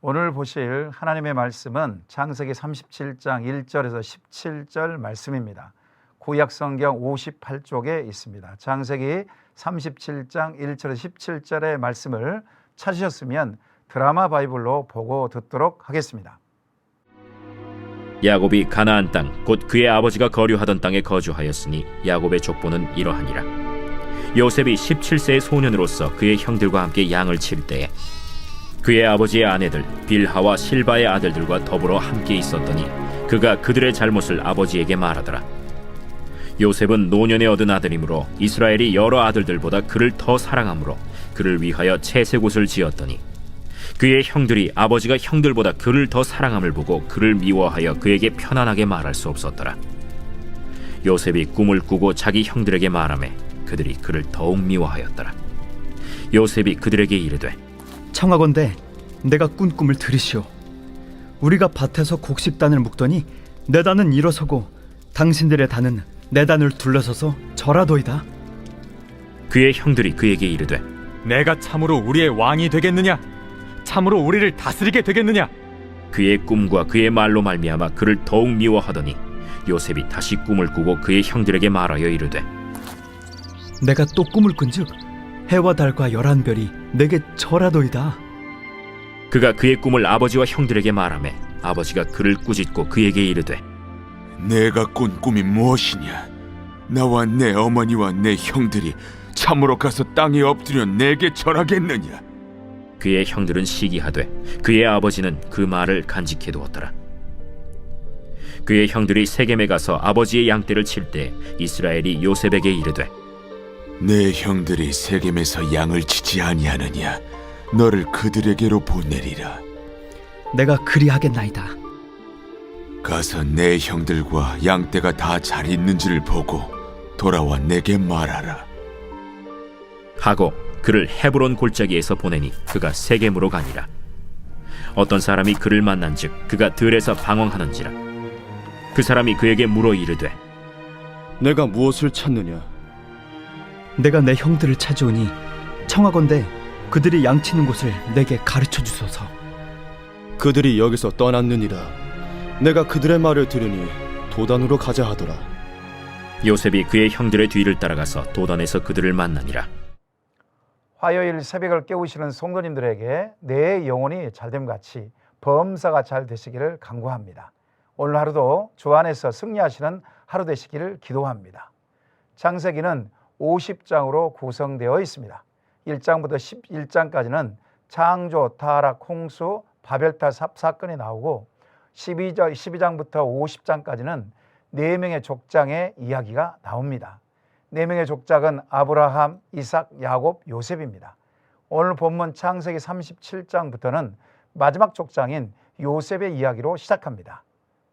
오늘 보실 하나님의 말씀은 창세기 37장 1절에서 17절 말씀입니다. 구약 성경 58쪽에 있습니다. 창세기 37장 1절에서 17절의 말씀을 찾으셨으면 드라마 바이블로 보고 듣도록 하겠습니다. 야곱이 가나안 땅 곧 그의 아버지가 거류하던 땅에 거주하였으니 야곱의 족보는 이러하니라. 요셉이 17세의 소년으로서 그의 형들과 함께 양을 칠 때에 그의 아버지의 아내들 빌하와 실바의 아들들과 더불어 함께 있었더니 그가 그들의 잘못을 아버지에게 말하더라. 요셉은 노년에 얻은 아들이므로 이스라엘이 여러 아들들보다 그를 더 사랑하므로 그를 위하여 채색 옷을 지었더니 그의 형들이 아버지가 형들보다 그를 더 사랑함을 보고 그를 미워하여 그에게 편안하게 말할 수 없었더라. 요셉이 꿈을 꾸고 자기 형들에게 말하매 그들이 그를 더욱 미워하였더라. 요셉이 그들에게 이르되 청하건대 내가 꾼 꿈을 들으시오. 우리가 밭에서 곡식단을 묶더니 내 단은 일어서고 당신들의 단은 내 단을 둘러서서 절하도이다. 그의 형들이 그에게 이르되 내가 참으로 우리의 왕이 되겠느냐? 참으로 우리를 다스리게 되겠느냐? 그의 꿈과 그의 말로 말미암아 그를 더욱 미워하더니 요셉이 다시 꿈을 꾸고 그의 형들에게 말하여 이르되 내가 또 꿈을 꾼즉 해와 달과 11별이 내게 절하도이다. 그가 그의 꿈을 아버지와 형들에게 말하매 아버지가 그를 꾸짖고 그에게 이르되 내가 꾼 꿈이 무엇이냐? 나와 내 어머니와 내 형들이 참으로 가서 땅에 엎드려 내게 절하겠느냐? 그의 형들은 시기하되 그의 아버지는 그 말을 간직해 두었더라. 그의 형들이 세겜에 가서 아버지의 양떼를 칠 때 이스라엘이 요셉에게 이르되 내 형들이 세겜에서 양을 치지 아니하느냐? 너를 그들에게로 보내리라. 내가 그리하겠나이다. 가서 내 형들과 양떼가 다 잘 있는지를 보고 돌아와 내게 말하라. 하고 그를 헤브론 골짜기에서 보내니 그가 세겜으로 가니라. 어떤 사람이 그를 만난즉 그가 들에서 방황하는지라. 그 사람이 그에게 물어 이르되 내가 무엇을 찾느냐? 내가 내 형들을 찾아오니 청하건대 그들이 양치는 곳을 내게 가르쳐 주소서. 그들이 여기서 떠났느니라. 내가 그들의 말을 들으니 도단으로 가자 하더라. 요셉이 그의 형들의 뒤를 따라가서 도단에서 그들을 만나니라. 화요일 새벽을 깨우시는 성도님들에게 내 영혼이 잘됨같이 범사가 잘 되시기를 간구합니다. 오늘 하루도 주 안에서 승리하시는 하루 되시기를 기도합니다. 창세기는 50장으로 구성되어 있습니다. 1장부터 11장까지는 창조, 타락, 홍수, 바벨탑 사건이 나오고 12장부터 50장까지는 4명의 족장의 이야기가 나옵니다. 4명의 족장은 아브라함, 이삭, 야곱, 요셉입니다. 오늘 본문 창세기 37장부터는 마지막 족장인 요셉의 이야기로 시작합니다.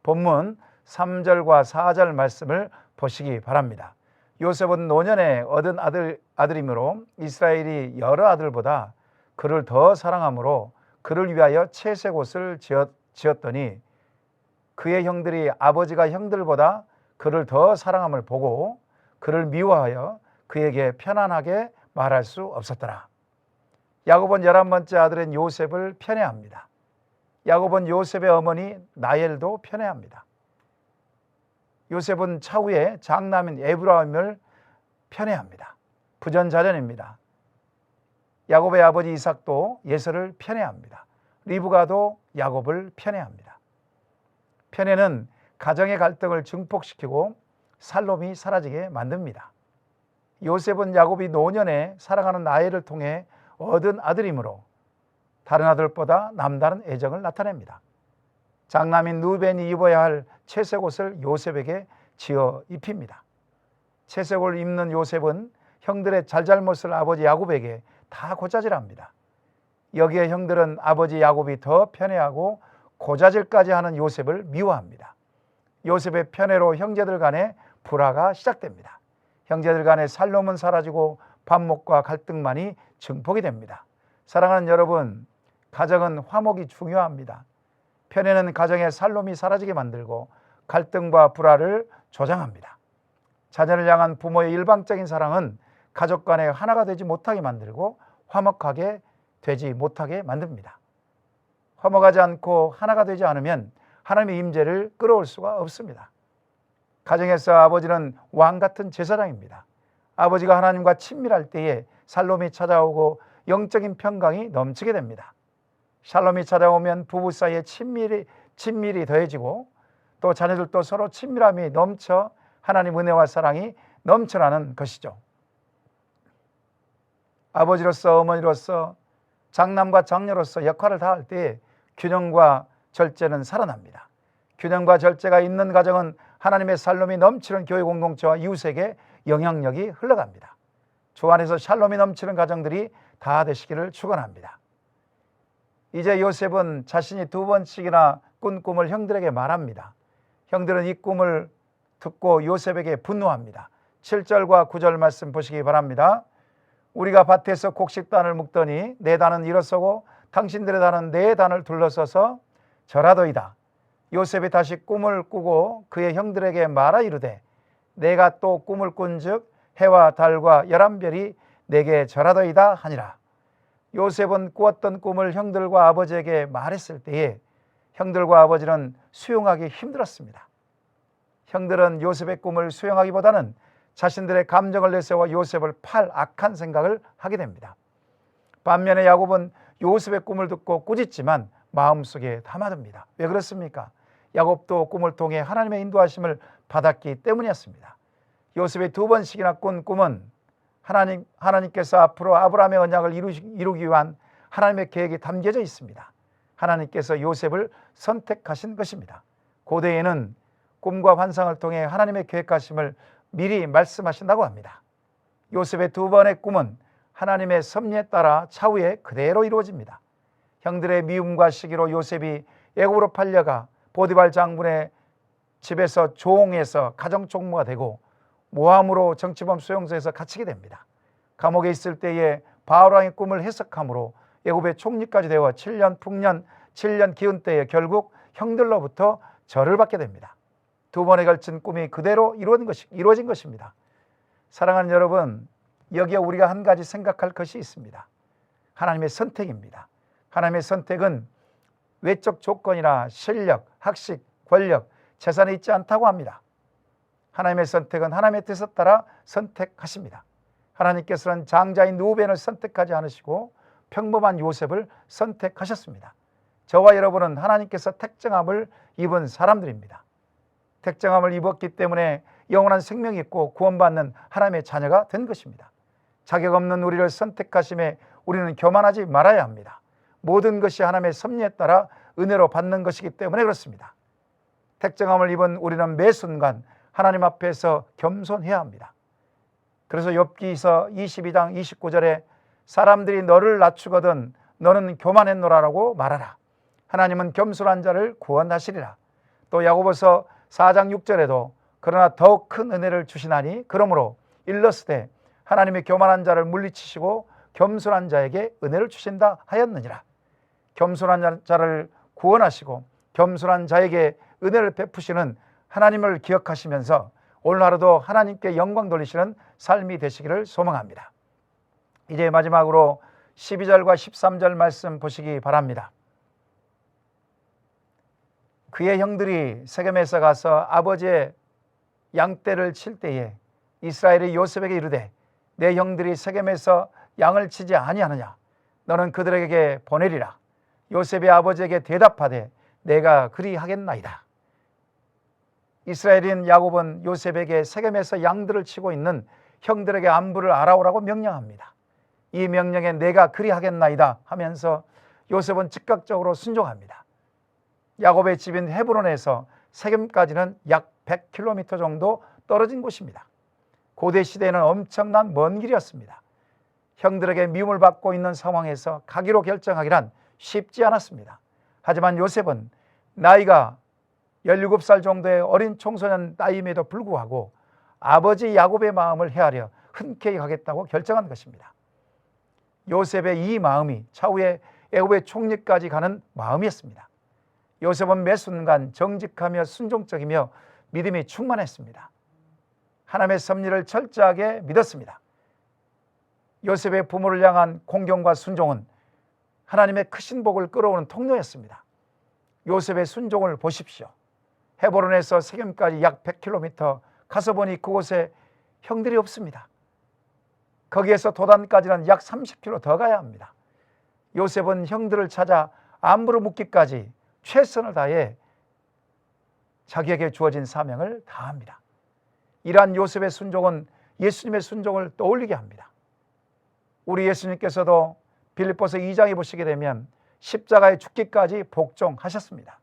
본문 3절과 4절 말씀을 보시기 바랍니다. 요셉은 노년에 얻은 아들이므로 이스라엘이 여러 아들보다 그를 더 사랑하므로 그를 위하여 채색 옷을 지었더니 그의 형들이 아버지가 형들보다 그를 더 사랑함을 보고 그를 미워하여 그에게 편안하게 말할 수 없었더라. 야곱은 11번째 아들인 요셉을 편애합니다. 야곱은 요셉의 어머니 라헬도 편애합니다. 요셉은 차후에 장남인 에브라임을 편애합니다. 부전자전입니다. 야곱의 아버지 이삭도 예서를 편애합니다. 리브가도 야곱을 편애합니다. 편애는 가정의 갈등을 증폭시키고 살롬이 사라지게 만듭니다. 요셉은 야곱이 노년에 사랑하는 라헬을 통해 얻은 아들이므로 다른 아들보다 남다른 애정을 나타냅니다. 장남인 루벤이 입어야 할 채색 옷을 요셉에게 지어 입힙니다. 채색 옷을 입는 요셉은 형들의 잘잘못을 아버지 야곱에게 다 고자질합니다. 여기에 형들은 아버지 야곱이 더 편애하고 고자질까지 하는 요셉을 미워합니다. 요셉의 편애로 형제들 간의 불화가 시작됩니다. 형제들 간의 살롬은 사라지고 반목과 갈등만이 증폭이 됩니다. 사랑하는 여러분, 가정은 화목이 중요합니다. 편애는 가정의 살롬이 사라지게 만들고 갈등과 불화를 조장합니다. 자녀를 향한 부모의 일방적인 사랑은 가족 간에 하나가 되지 못하게 만들고 화목하게 되지 못하게 만듭니다. 화목하지 않고 하나가 되지 않으면 하나님의 임재를 끌어올 수가 없습니다. 가정에서 아버지는 왕 같은 제사장입니다. 아버지가 하나님과 친밀할 때에 샬롬이 찾아오고 영적인 평강이 넘치게 됩니다. 샬롬이 찾아오면 부부 사이에 친밀이 더해지고 또 자녀들도 서로 친밀함이 넘쳐 하나님 은혜와 사랑이 넘쳐나는 것이죠. 아버지로서 어머니로서 장남과 장녀로서 역할을 다할 때에 균형과 절제는 살아납니다. 균형과 절제가 있는 가정은 하나님의 샬롬이 넘치는 교회 공동체와 이웃에게 영향력이 흘러갑니다. 주 안에서 샬롬이 넘치는 가정들이 다 되시기를 축원합니다. 이제 요셉은 자신이 2번씩이나 꾼 꿈을 형들에게 말합니다. 형들은 이 꿈을 듣고 요셉에게 분노합니다. 7절과 9절 말씀 보시기 바랍니다. 우리가 밭에서 곡식단을 묶더니 내 단은 일어서고 당신들의 단은 내 단을 둘러서서 절하더이다. 요셉이 다시 꿈을 꾸고 그의 형들에게 말하 이르되 내가 또 꿈을 꾼즉 해와 달과 11별이 내게 절하더이다 하니라. 요셉은 꾸었던 꿈을 형들과 아버지에게 말했을 때에 형들과 아버지는 수용하기 힘들었습니다. 형들은 요셉의 꿈을 수용하기보다는 자신들의 감정을 내세워 요셉을 팔 악한 생각을 하게 됩니다. 반면에 야곱은 요셉의 꿈을 듣고 꾸짖지만 마음속에 담아둡니다. 왜 그렇습니까? 야곱도 꿈을 통해 하나님의 인도하심을 받았기 때문이었습니다. 요셉이 2번씩이나 꾼 꿈은 하나님께서 앞으로 아브라함의 언약을 이루기 위한 하나님의 계획이 담겨져 있습니다. 하나님께서 요셉을 선택하신 것입니다. 고대에는 꿈과 환상을 통해 하나님의 계획하심을 미리 말씀하신다고 합니다. 요셉의 2번의 꿈은 하나님의 섭리에 따라 차후에 그대로 이루어집니다. 형들의 미움과 시기로 요셉이 애굽으로 팔려가 보디발 장군의 집에서 종에서 가정총무가 되고 모함으로 정치범 수용소에서 갇히게 됩니다. 감옥에 있을 때에 바울왕의 꿈을 해석함으로 애굽의 총리까지 되어 7년 풍년 7년 기운 때에 결국 형들로부터 절을 받게 됩니다. 2번에 걸친 꿈이 그대로 이루어진 것입니다. 사랑하는 여러분, 여기에 우리가 한 가지 생각할 것이 있습니다. 하나님의 선택입니다. 하나님의 선택은 외적 조건이나 실력, 학식, 권력, 재산에 있지 않다고 합니다. 하나님의 선택은 하나님의 뜻에 따라 선택하십니다. 하나님께서는 장자인 누벤을 선택하지 않으시고 평범한 요셉을 선택하셨습니다. 저와 여러분은 하나님께서 택정함을 입은 사람들입니다. 택정함을 입었기 때문에 영원한 생명이 있고 구원받는 하나님의 자녀가 된 것입니다. 자격 없는 우리를 선택하심에 우리는 교만하지 말아야 합니다. 모든 것이 하나님의 섭리에 따라 은혜로 받는 것이기 때문에 그렇습니다. 택정함을 입은 우리는 매 순간 하나님 앞에서 겸손해야 합니다. 그래서 욥기서 22장 29절에 사람들이 너를 낮추거든 너는 교만했노라라고 말하라. 하나님은 겸손한 자를 구원하시리라. 또 야고보서 4장 6절에도 그러나 더욱 큰 은혜를 주시나니 그러므로 일러스되 하나님이 교만한 자를 물리치시고 겸손한 자에게 은혜를 주신다 하였느니라. 겸손한 자를 구원하시고 겸손한 자에게 은혜를 베푸시는 하나님을 기억하시면서 오늘 하루도 하나님께 영광 돌리시는 삶이 되시기를 소망합니다. 이제 마지막으로 12절과 13절 말씀 보시기 바랍니다. 그의 형들이 세겜에서 가서 아버지의 양떼를 칠 때에 이스라엘이 요셉에게 이르되 내 형들이 세겜에서 양을 치지 아니하느냐 너는 그들에게 보내리라. 요셉이 아버지에게 대답하되 내가 그리하겠나이다. 이스라엘인 야곱은 요셉에게 세겜에서 양들을 치고 있는 형들에게 안부를 알아오라고 명령합니다. 이 명령에 내가 그리하겠나이다 하면서 요셉은 즉각적으로 순종합니다. 야곱의 집인 헤브론에서 세겜까지는 약 100km 정도 떨어진 곳입니다. 고대 시대에는 엄청난 먼 길이었습니다. 형들에게 미움을 받고 있는 상황에서 가기로 결정하기란 쉽지 않았습니다. 하지만 요셉은 나이가 17살 정도의 어린 청소년 나이임에도 불구하고 아버지 야곱의 마음을 헤아려 흔쾌히 가겠다고 결정한 것입니다. 요셉의 이 마음이 차후에 애굽의 총리까지 가는 마음이었습니다. 요셉은 매 순간 정직하며 순종적이며 믿음이 충만했습니다. 하나님의 섭리를 철저하게 믿었습니다. 요셉의 부모를 향한 공경과 순종은 하나님의 크신 복을 끌어오는 통로였습니다. 요셉의 순종을 보십시오. 헤브론에서 세겜까지 약 100km 가서 보니 그곳에 형들이 없습니다. 거기에서 도단까지는 약 30km 더 가야 합니다. 요셉은 형들을 찾아 안부를 묻기까지 최선을 다해 자기에게 주어진 사명을 다합니다. 이러한 요셉의 순종은 예수님의 순종을 떠올리게 합니다. 우리 예수님께서도 빌립보서 2장에 보시게 되면 십자가에 죽기까지 복종하셨습니다.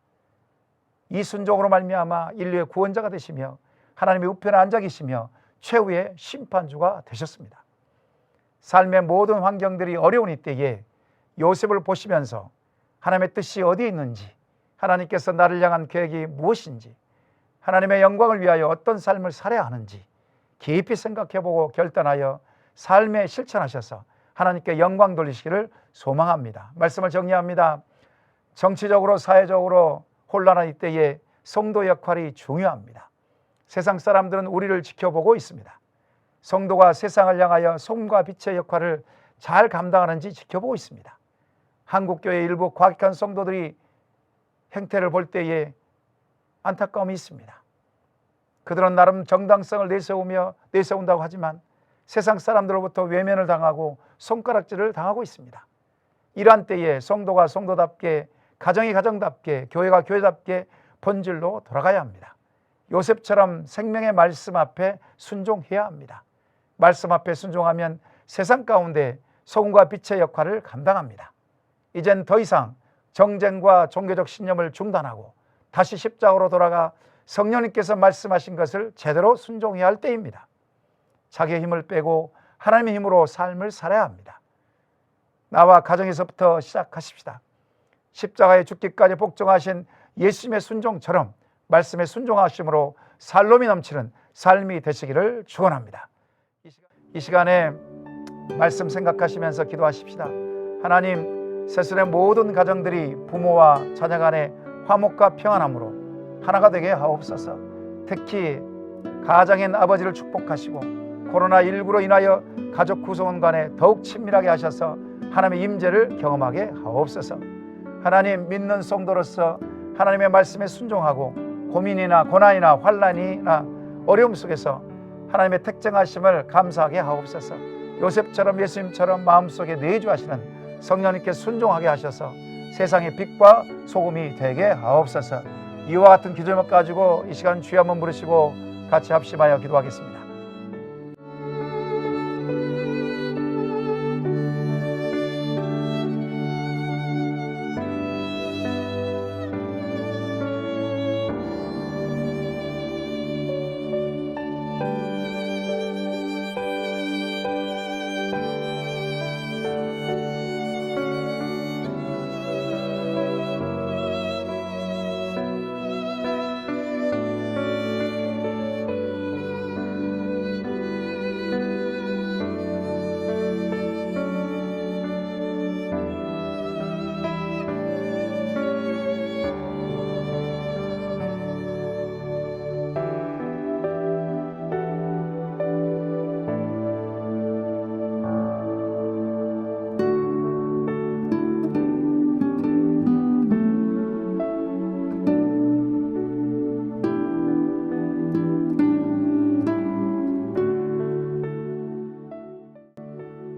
이 순종으로 말미암아 인류의 구원자가 되시며 하나님의 우편에 앉아 계시며 최후의 심판주가 되셨습니다. 삶의 모든 환경들이 어려운 이때에 요셉을 보시면서 하나님의 뜻이 어디에 있는지, 하나님께서 나를 향한 계획이 무엇인지, 하나님의 영광을 위하여 어떤 삶을 살아야 하는지 깊이 생각해보고 결단하여 삶에 실천하셔서 하나님께 영광 돌리시기를 소망합니다. 말씀을 정리합니다. 정치적으로 사회적으로 혼란한 이때에 성도 역할이 중요합니다. 세상 사람들은 우리를 지켜보고 있습니다. 성도가 세상을 향하여 소금과 빛의 역할을 잘 감당하는지 지켜보고 있습니다. 한국교회 일부 과격한 성도들이 행태를 볼 때에 안타까움이 있습니다. 그들은 나름 정당성을 내세운다고 하지만 세상 사람들로부터 외면을 당하고 손가락질을 당하고 있습니다. 이러한 때에 성도가 성도답게, 가정이 가정답게, 교회가 교회답게 본질로 돌아가야 합니다. 요셉처럼 생명의 말씀 앞에 순종해야 합니다. 말씀 앞에 순종하면 세상 가운데 소금과 빛의 역할을 감당합니다. 이젠 더 이상 정쟁과 종교적 신념을 중단하고 다시 십자가로 돌아가 성령님께서 말씀하신 것을 제대로 순종해야 할 때입니다. 자기의 힘을 빼고 하나님의 힘으로 삶을 살아야 합니다. 나와 가정에서부터 시작하십시다. 십자가에 죽기까지 복종하신 예수님의 순종처럼 말씀에 순종하심으로 살롬이 넘치는 삶이 되시기를 축원합니다. 이 시간에 말씀 생각하시면서 기도하십시다. 하나님, 세상의 모든 가정들이 부모와 자녀 간의 화목과 평안함으로 하나가 되게 하옵소서. 특히 가장인 아버지를 축복하시고 코로나19로 인하여 가족 구성원 간에 더욱 친밀하게 하셔서 하나님의 임재를 경험하게 하옵소서. 하나님, 믿는 성도로서 하나님의 말씀에 순종하고 고민이나 고난이나 환난이나 어려움 속에서 하나님의 택정하심을 감사하게 하옵소서. 요셉처럼 예수님처럼 마음속에 내주하시는 성령님께 순종하게 하셔서 세상의 빛과 소금이 되게 하옵소서. 이와 같은 기도 제목 가지고 이 시간 주여 한번 부르시고 같이 합심하여 기도하겠습니다.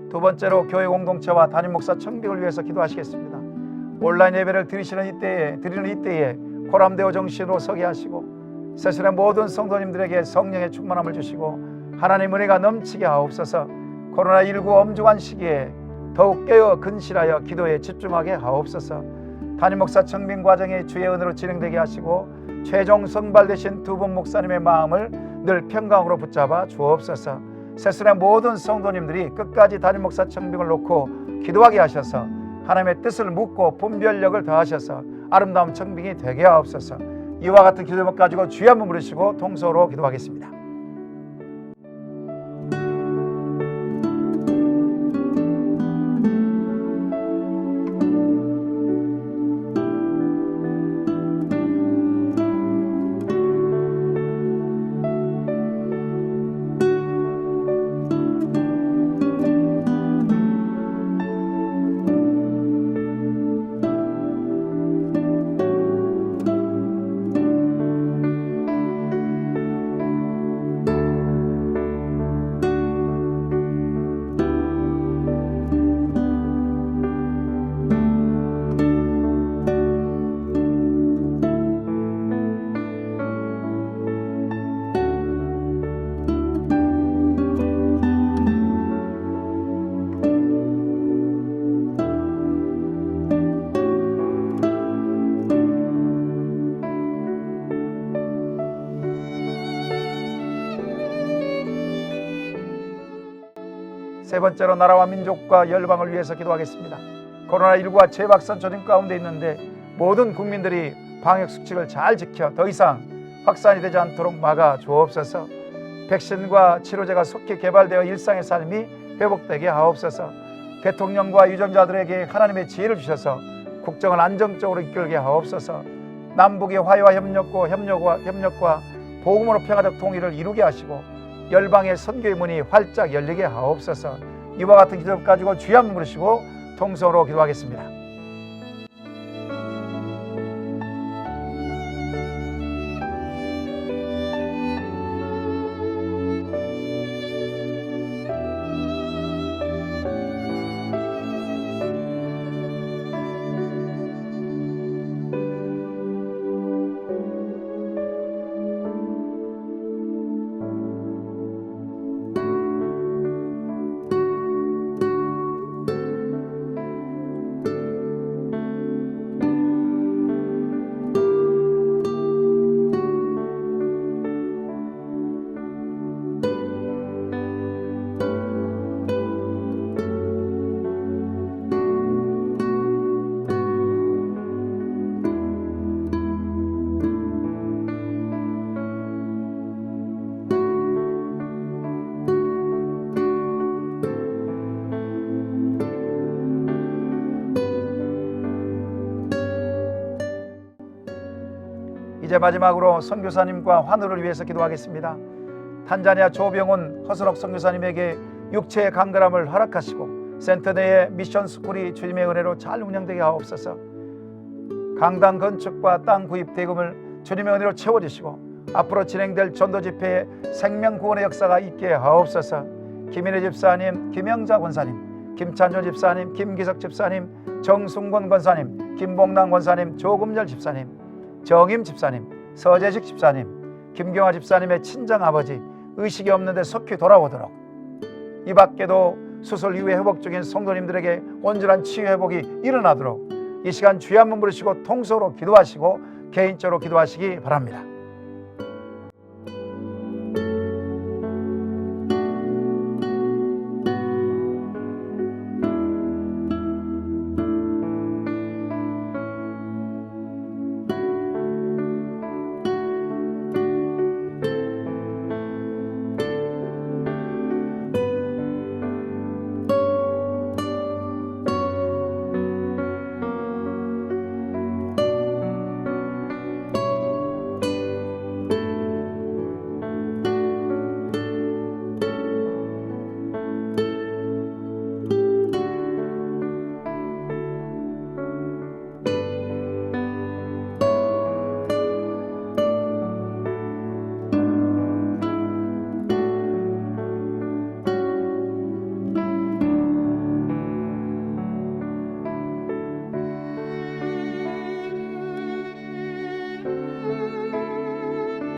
두 번째로 교회 공동체와 담임 목사 청빙을 위해서 기도하시겠습니다. 온라인 예배를 드리는 이때에 고람되어 정신으로 서게 하시고 세상의 모든 성도님들에게 성령의 충만함을 주시고 하나님 은혜가 넘치게 하옵소서. 코로나19 엄중한 시기에 더욱 깨어 근실하여 기도에 집중하게 하옵소서. 담임 목사 청빙 과정이 주의 은혜로 진행되게 하시고 최종 선발되신 두 분 목사님의 마음을 늘 평강으로 붙잡아 주옵소서. 세상의 모든 성도님들이 끝까지 담임 목사 청빙을 놓고 기도하게 하셔서 하나님의 뜻을 묻고 분별력을 더하셔서 아름다운 청빙이 되게 하옵소서. 이와 같은 기도 제목 가지고 주여 한번 부르시고 통성으로 기도하겠습니다. 세 번째로 나라와 민족과 열방을 위해서 기도하겠습니다. 코로나19가 재확산 조짐 가운데 있는데 모든 국민들이 방역 수칙을 잘 지켜 더 이상 확산이 되지 않도록 막아 주옵소서. 백신과 치료제가 속히 개발되어 일상의 삶이 회복되게 하옵소서. 대통령과 유정자들에게 하나님의 지혜를 주셔서 국정을 안정적으로 이끌게 하옵소서. 남북의 화해와 협력과 복음으로 평화적 통일을 이루게 하시고 열방의 선교의 문이 활짝 열리게 하옵소서. 이와 같은 기도 가지고 주여 한번 부르시고 통성으로 기도하겠습니다. 이제 마지막으로 선교사님과 환우를 위해서 기도하겠습니다. 탄자니아 조병훈 허순옥 선교사님에게 육체의 강건함을 허락하시고 센터 내의 미션 스쿨이 주님의 은혜로 잘 운영되게 하옵소서. 강당 건축과 땅 구입 대금을 주님의 은혜로 채워주시고 앞으로 진행될 전도 집회에 생명 구원의 역사가 있게 하옵소서. 김인혜 집사님, 김영자 권사님, 김찬조 집사님, 김기석 집사님, 정순권 권사님, 김봉남 권사님, 조금열 집사님, 정임 집사님, 서재식 집사님, 김경화 집사님의 친정아버지 의식이 없는데 속히 돌아오도록, 이 밖에도 수술 이후에 회복 중인 성도님들에게 온전한 치유 회복이 일어나도록 이 시간 주여 한번 부르시고 통성으로 기도하시고 개인적으로 기도하시기 바랍니다.